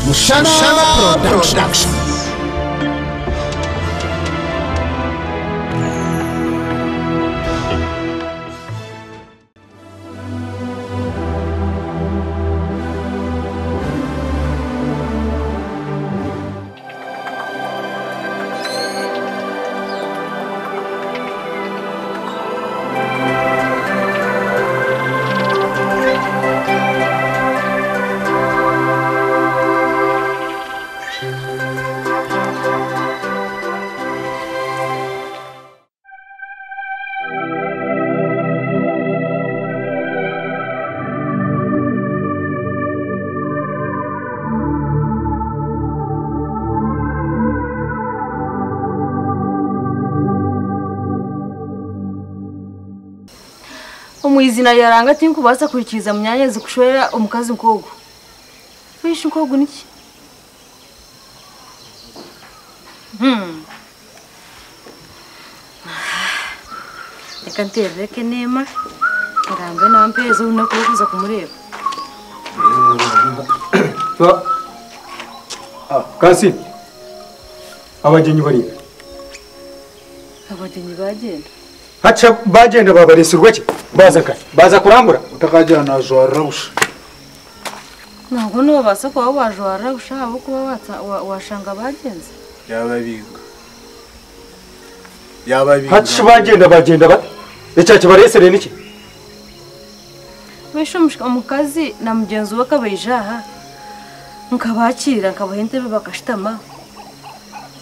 Mushana Production. Umwizina yaranga tinku basa kurikiza myanya zikushorera umukazi nkogo. Fishi nkogo niki? Ekantereke nema. Ngambe na mpezo unakuza kumureba. Kasi. Abagenyi bari. Abagenyi bagenda. Hacha bagenda babaresurwa ki? Baza kurambura utakajana jwarabusha. Ntabwo no basa ko wajwara ushaka kuba washanga bagenze. Yababiga. Hacha bagenda bate? Icyaje baresere niki? Wishumushika umukazi na mugenzi we kabejaha. Nkabakirira nkabahentebe bakashitama.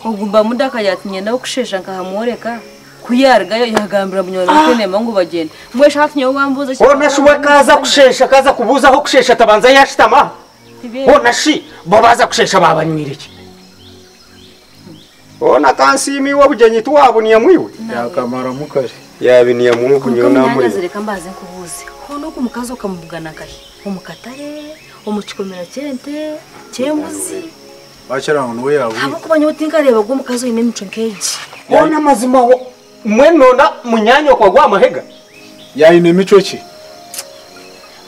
Ugumba mudaka yatinye nawe kushesha nkahamoreka. Kuyarga yagambira munyoro kenema ngo bagende mwesha hatinye wambuza cyane ona shuwe kaza kushesha kaza kubuza aho kushesha tabanza yashitama ona shi bo baza kushesha babanyiriki ona kansimi wabugenyi tuwabuniya mwiwe yakamara mukari yabiniya mu kunyona muri zireka mbaze kubuze hono kumukazi ukamubugana kahe umukatare umucikomera cyente cyembuzi bacyarango we yawe abo kubanya utinga reba go mukazi ine mico nkeji ona mazima mwenona munyanyo kwa gwa mahega yaine mico ki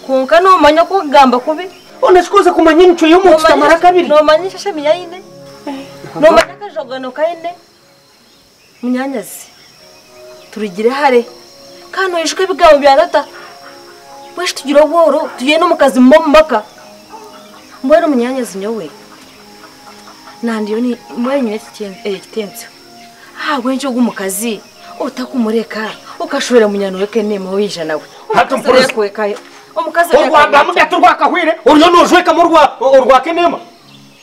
kunka no manya ko gamba kubi ona shikoza kumanya imico yo mu kitamara kabiri no manya shasha miyaine no manya kajogano kaine munyanyazi turigire hare kano yishwe bigabo byanata wesh tugira woro tuye no mukazi mbaka mbona munyanyazi nyowe nandiyo ni mwenye kitenzo wenje gumukazi utakumureka ukashorera munyano weke nemo wisha nawe hatumpuruze kwekayo omukazi urwamba mugaturwa kahwire uryo nojweka mu urwa kenema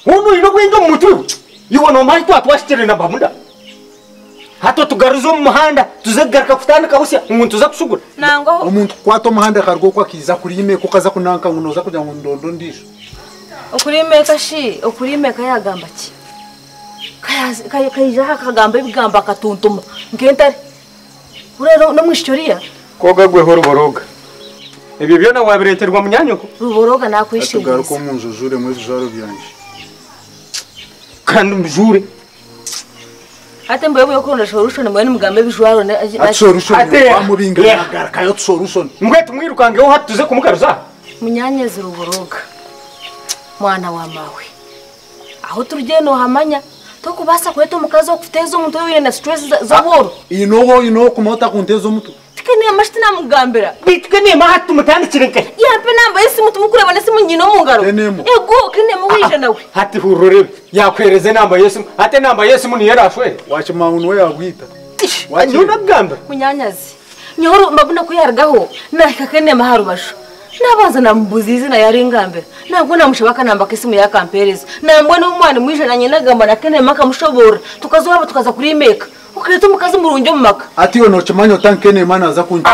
uno ino gwinjo mutu yiwo no mari twashikire na bamuda hato tugaruzo mu muhanda tuzegarka kutandika busya umuntu uza kushugura nango umuntu kwato muhanda kargo kwakiza kurime ko kaza kunanka ngunoza kujya ngo ndondo ndisho okurimeka shi okurimeka yagamba ki kayija kagamba ibigamba akatuntuma ngentare urero no mwishoria koga gwe ruboroga ibi byo na wabireterwa munyanyoko ruboroga nakwishimye tugaruko munjujure mwezi jaro byanje kandi mjure ate mbaye yo kurunda solution mwene mugambe bijwaro ate solution amubinga yagaraka yo solution mwe tumwirukangeho hatuze kumukaruza munyanyeze ruboroga mwana wa mawe aho turugeno hamanya tokubasa kweto mukazi okufitezo umuntu wine na stress zaboro ino kumota kuntezo mutu tikene amashtina mugambira bitkene mahatu mutandikire nke yape namba yesi mutu mukureba nasi munyino mungaro ego kene muwisha nawe hati hurure yakwereze namba yesu ate namba yesu muni yarashwe wacha maunu we yagwita wanyuna gamba munyanyazi nyoro mbabuna kuyargaho nakakene maharubasho nabanza nambuzizi na yaringambira nabwo namushobaka namba kesimu ya kampereza nambwe n'umwana mwisha na nyina gamba nakene maka mushobora tukazoba tukaza kurimeka ukreto mukazi murunje mu maka ati yo nochmanyo tankene mana aza kunje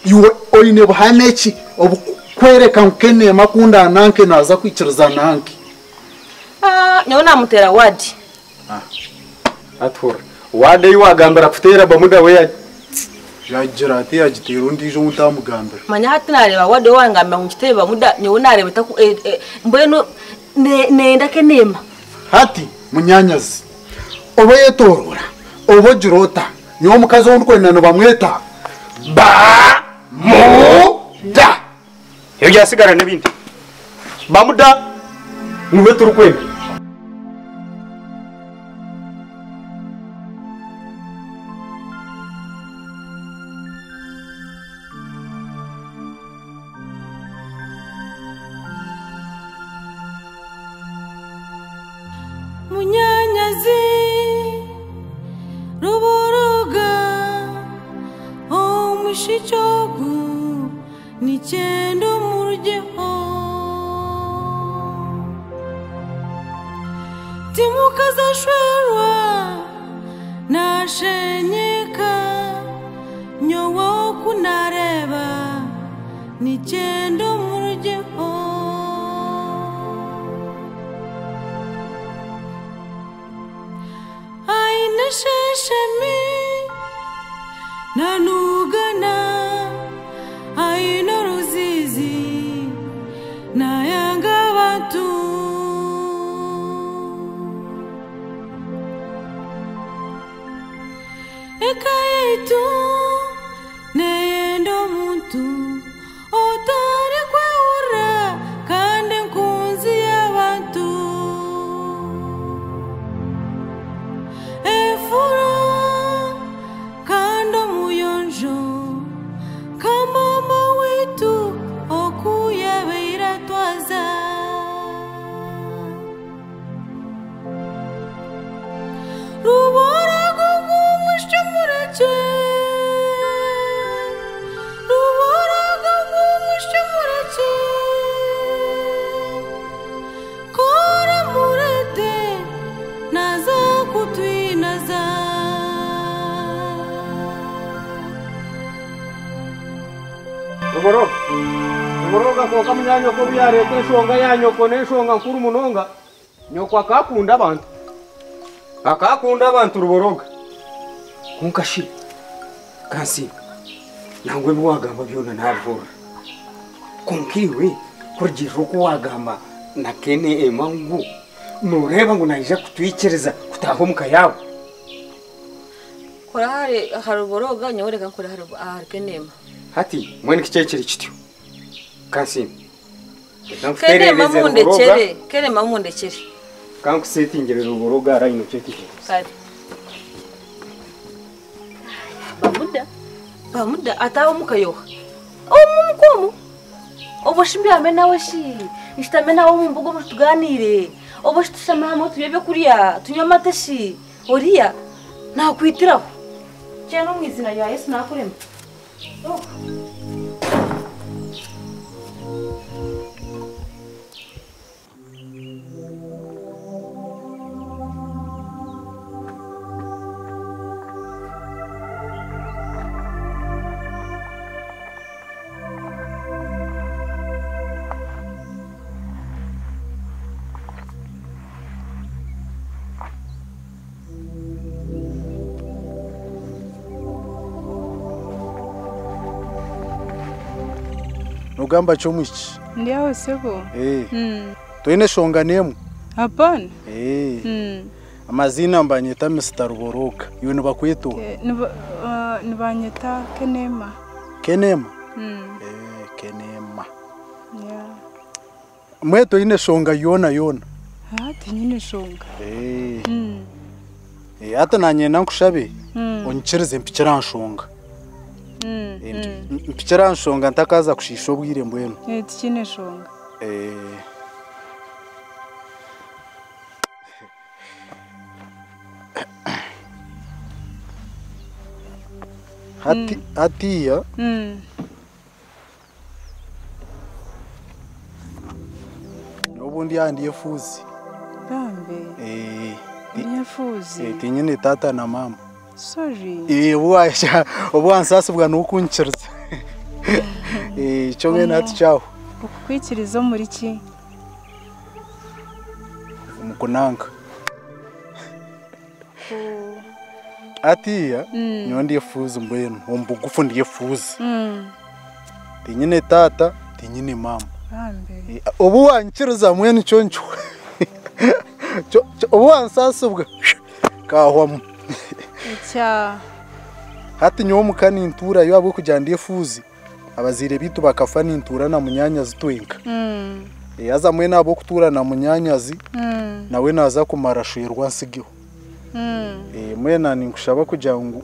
iwe oine buhaneki obukwereka nkene makunda nanke naza kwiciriza nanke nyawo namutera wadi atura wade yiwagambira kutera bamuda we yagira ati yagitera undijo mutamugambira manya hati nareba wade wangambira ngiteba muda nyawo nareba taku mbeno nenda kenema hati munyanyazi obo yetorora obo jirota nyo mukazi w'urwenano bamweta bamuda yo yasigara n'ibindi bamuda niwe turukwenda Munyanyazi Ruboroga Omushichogu Nichendo murjeho Timukaza shwerwa Nashenyeka Nyowo kunareba Nichendo murjeho Aina sheshemi Nanugana Aina ruzizi Nayanga watu Eka yetu Neyendo muntu Otare kwe ura Kande nkunzi ya watu Efura Kando muyonjo Kamama wetu Okuye beira twaza Rubora gugu mushumurache Rubora gugu mushumurache Kora murete Naza kutwi naza Ruboroga koka munyanyoko byarete eshonga yanyoko n'eshonga nkuru munonga nyoko akakunda abantu Ruboroga kunkashi kansi nangwe bwagamba byona nabvura kunkiwe kurjiro ko wagamba na kene emangu nureba ngo naija kutwikereza kutahomuka yawe kora hari Ruboroga nyoreka kora hari kenema hati mwene kichekere kityo kansi kenema mundekere kanku setingere Ruboroga arayino cyetike kare bamuda ataho mukayoha omumukomu oboshimbi amena weshi ishtamena omumbugo mutuganire oboshtusama hamwe tuyebe kuriya tunyamata shi oriya nakwitiraho cyane mu izina rya Yesu nakurema Nugamba chomwichi Ndiyo sebo Toine shonga nemu Hapana Amazina mbanyeta Mr. Ruboroga Yuni bakwetu Nibanyeta Kenema Kenema Kenema Mweto ine shonga yona Hati nyine shonga Hata nanye nankushabe Onchirize mpichira nshonga mpichira nshonga ntakaza kushisha obwire mbwenu tikine shonga hatiya Nobundi yandi yefuzi Bambe yefuzi tinyine tata na mama Sorry Obwansasi bwa nukunchiriza Chonge nati chaho Ukukwikirizo muri ki Mukunanga Atiya nyondi yefuzi mbwenu ombugufu ndiye fuzi Tinyine tata tinyine mama Bambe Obwanchiriza mwenu choncho Obwansasi bwa kahwamu Hati nyomu kani intura yabo kujya ndiye fuzi abazire bitu bakafa n'intura na munyanya zitwenka yaza mwe nabo kuturana munyanyazi nawe naza kumara shwerwa nsigiho mwe nani ngushaba kugira ngo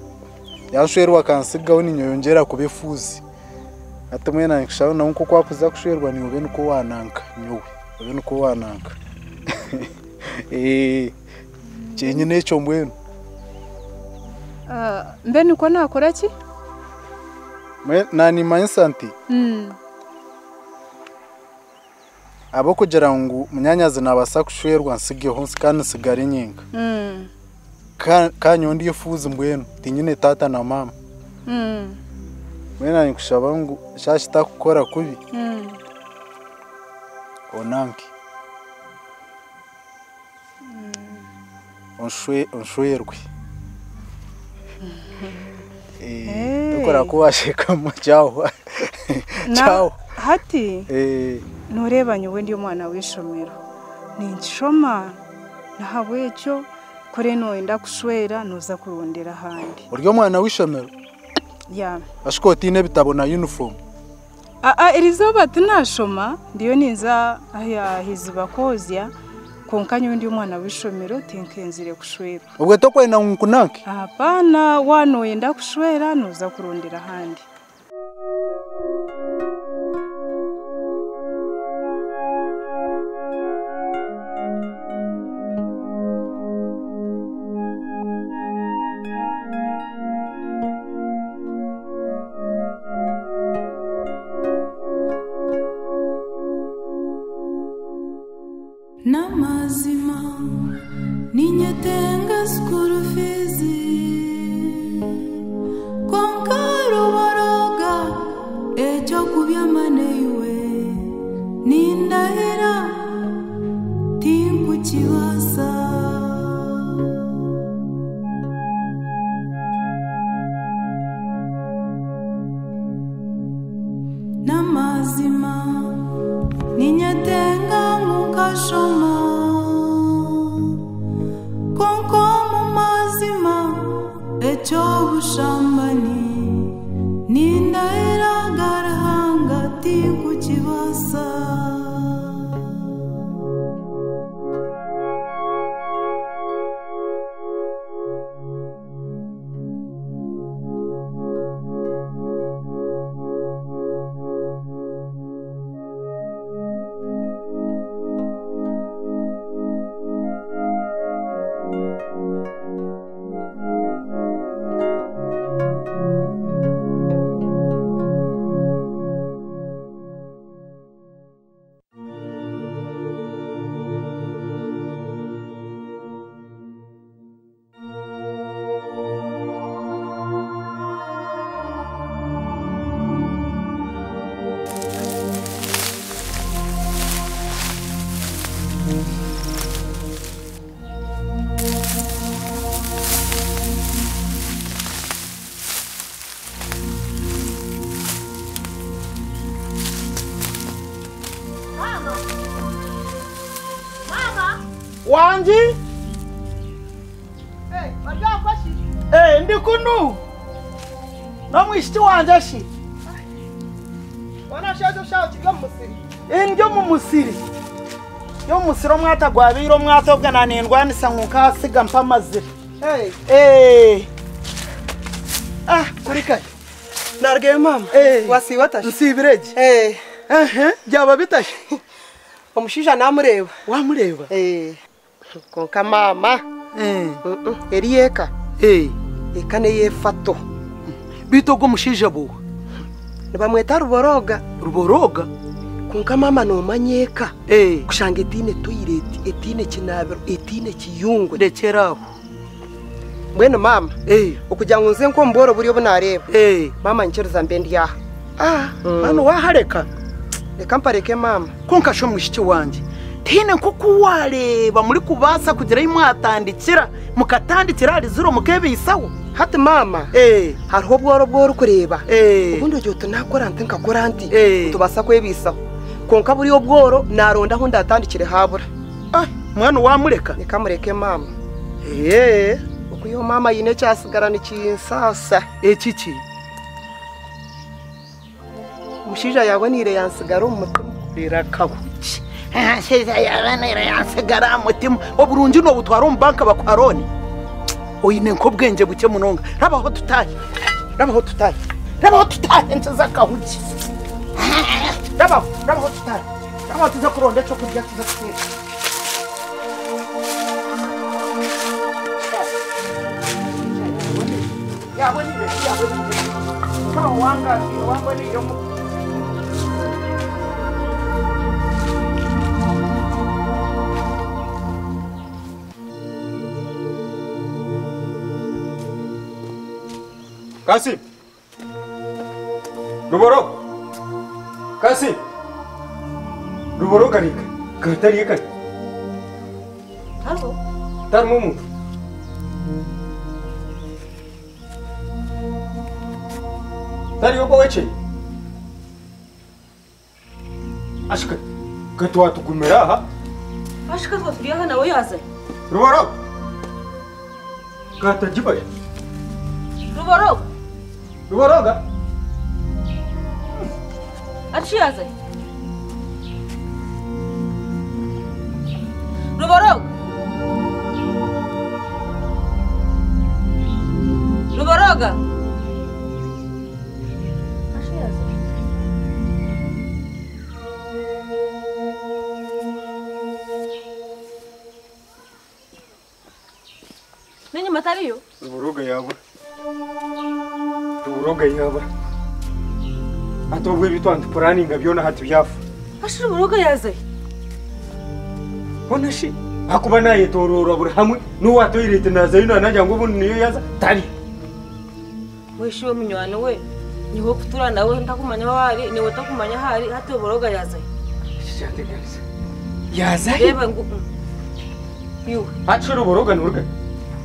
yashwerwa kansigaho ninyongera kubefuzi ati mwe nani ngushaba na nko kwapuza kushwerwa ni ube nuko wananka nyowe ube nuko wananka cyenye necho mbwenu mbe niko nakora ki mwe nani mansanti abo kugira ngo munyanyazi nabasa kushwerwa nsigiho kandi sigare nyinga kanyondi yefuza mbwenu tinyine tata na mama mwena nikushaba ngo shashita kukora kubi onanki onshwerwe tukora kubashika mu cyaho cyaho hati nurebanye we ndi umwana w'ishomero ninshoma nahabwe cyo kore no enda kushwera nuza kurondera handi uryo mwana w'ishomero ya ashikoti ne bitabo na uniform irizoba tunashoma ndiyo ninza aya hiziba kozya konkanye we ndi umwana w'ishomero tinkenzire kushwera ubwo to kwena nkunanke hapana wano enda kushwera nuza kurondera handi Namazima ninyetenga skuru fizi konkaro baraga ejo kubyamane iwe nindahera tinku kibasa namazima ninyetenga mukashoma konkomu mazima echo bushambani nindaira garahanga tinku kibasa Wanji? Ndi kunu. Namwishiti wanje shi. Wana shaje shaje musiri. Ndyo mu musiri. Yo musiro mwata gwabiro mwatobwa nanindwanisa nkukasiga mpamazira. Kurika. Narge mama. Wasiwatashi. Nsibireje. Byaba bitashi. Omushija namureba. Wamureba? Konka mama. Eriyeka. Ekane yefato. Bitogo mushija bo. Nibamweta ruboroga. Ruboroga? Konka mama no manyeka. Kushanga etine toileti, etine kinabiro, etine kiyungwe. Ndekeraho. Mwene mama. Okugira ngo nze nko mboro buriyo bunareba. Mama nchereza mbendi yaha. Mano wahareka. Reka mpareke mama. Konka sho mushiki wanje. Tine nkuko wareba muri kubasa kugira imwatandikira mukatandikira ari zero mukebisaho. Hati mama. Hariho bworo kureba. Ubundi ujyo tunakora ntinka koranti. Tubasa kwebisaho. Konka buriyo bworo naronda ho ndatandikire habura. Mwana wamureka. Reka mureke mama. Ukuyo mama yine cyasigara nikinsasa. Ekiki. Mushija yawe nire yansigara umutima. Birakabuki. sheza yaranera yansigara mutima oburungi no butwara mu banka bakwaroni oyine nko bwenge buke munonga rabaho tutaye ntuza kahuki rabaho tutaye tuza kuronda cyo kurya tuza kutera yaboni kama wanga ni yomo Kasim. Kasim. Ruboro garika. Katari kan. Halo. Tar mumu. Tar yobo weche. Ashka. Katwa tukumera ha. Ashka twafiria na weyaze. Ruboro. Kata jibai. Ruboroga. Achiaze. Ruboroga. Achiaze. Nini matariyo? Ruboroga yaba. Atobwe bitwantu planning abyona hatu yafu. Ashira urugo yaze. Bona shi. Akuba naye tororo buri hamwe nuwato irete naza ino anajya ngo ubundi niyo yaza tari. Wishiwe munywana we. Niho kutura nawe ndakumanya wari niwe takumanya hari hatu urugo yaze. Shandeganisa. Yaza. Reba ngo Yo. Ashira urugo nurga.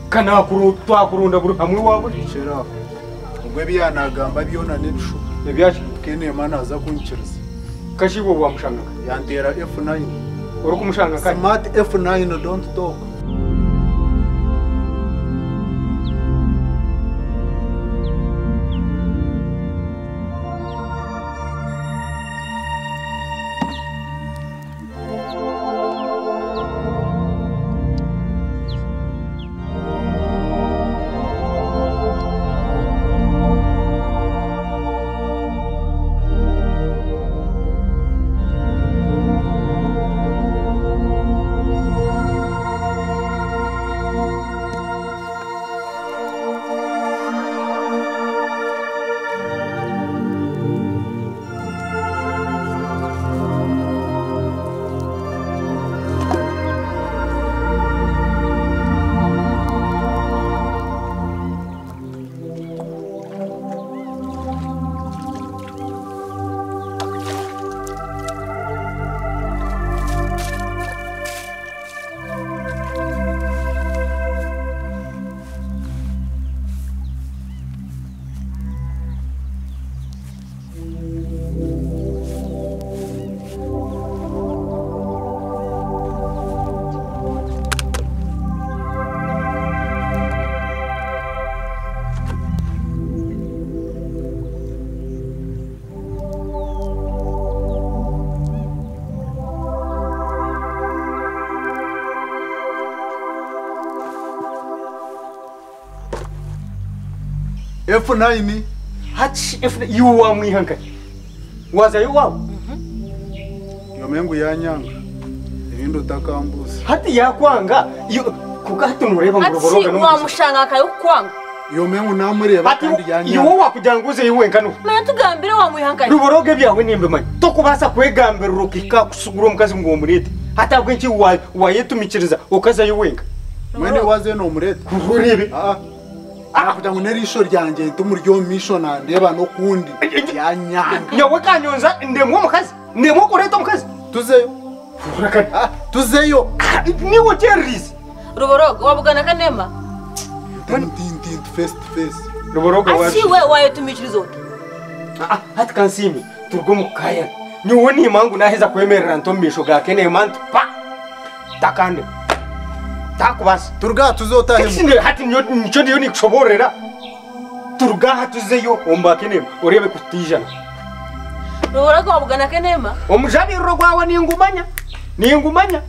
Kana twakurunda buri hamwe wabo shera ubwo byanagamba byona n'ibishu nebyaje kene mana aza kunkiriza kashibo wa mushanga yandera F9 uri kumushanga kandi smart F9 don't talk F9 hachi F9 yuwa mwihanka waza yuwa yomengu yanyanga ibindi utakambuza hati yakwanga kugahatu nureba ngo ruboroga no wamushanga kayo kwanga yomengu namureba kandi yanyanga yuwa wakujanguze yuwenga no manya tugambire wa mwihanka ruboroge byawe nimbe manye to kubasa kwegambira rukika kusugura omukazi ngo murete hata bwenki wayetumikiriza okaza yuwenga mwene waze no murete urebe kugira ngo nerisho ryanjye ntumuryo misho nandeba no kundi yanyanga nyawe kanyonza ndemwo mukazi ndemwo kureta mukazi tuzeyo tuzeyo niwo cherries ruboroga wabugana kanema tintin face to face ruboroga waje asi we wayetumikirizo hati kansimi turgo mukaya niwo ni mangu naheza kwemerera ntombisho gakene mantu pa takande takubasa turga tuzotahe sinde hati nico ndiyo nikusoborera turga hatuzeyo ombakene urebe kutijana ruboroga wabugana kanema omujabiro gwawe ni ngumanya ningumanya